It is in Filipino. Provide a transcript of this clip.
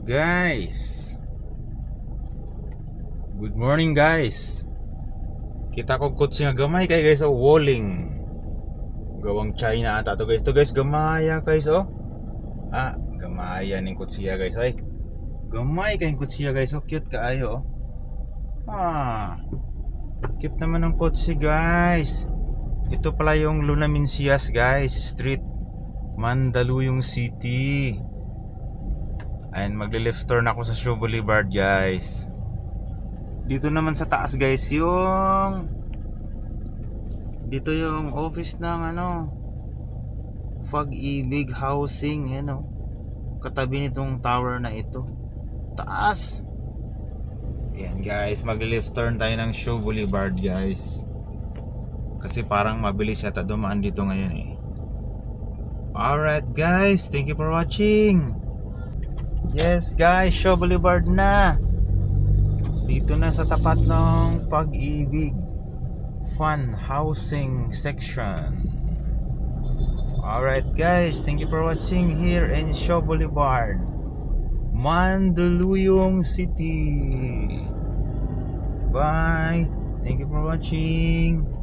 Guys, good morning guys. Kita ko kutsi nga gamay kay guys walling. Gawang China ata to guys. To guys gamaya guys gamaya ning kutsiya guys ay. Gamay kay kutsiya guys. Cute kaayo Cute naman ng kutsi guys. Ito pala yung Luna Mincias guys, Street, Mandaluyong City. And magle-left turn ako sa Show Boulevard guys. Dito naman sa taas guys dito yung office ng Pag-ibig Housing, katabi nitong tower na ito. Taas. Ayan guys, magle-left turn tayo ng Show Boulevard guys. Kasi parang mabilis yata dumaan dito ngayon Alright guys, thank you for watching. Yes guys, Show Boulevard na. Dito na sa tapat ng Pag-ibig Fun Housing Section. Alright guys, thank you for watching here in Show Boulevard, Mandaluyong City. Bye. Thank you for watching.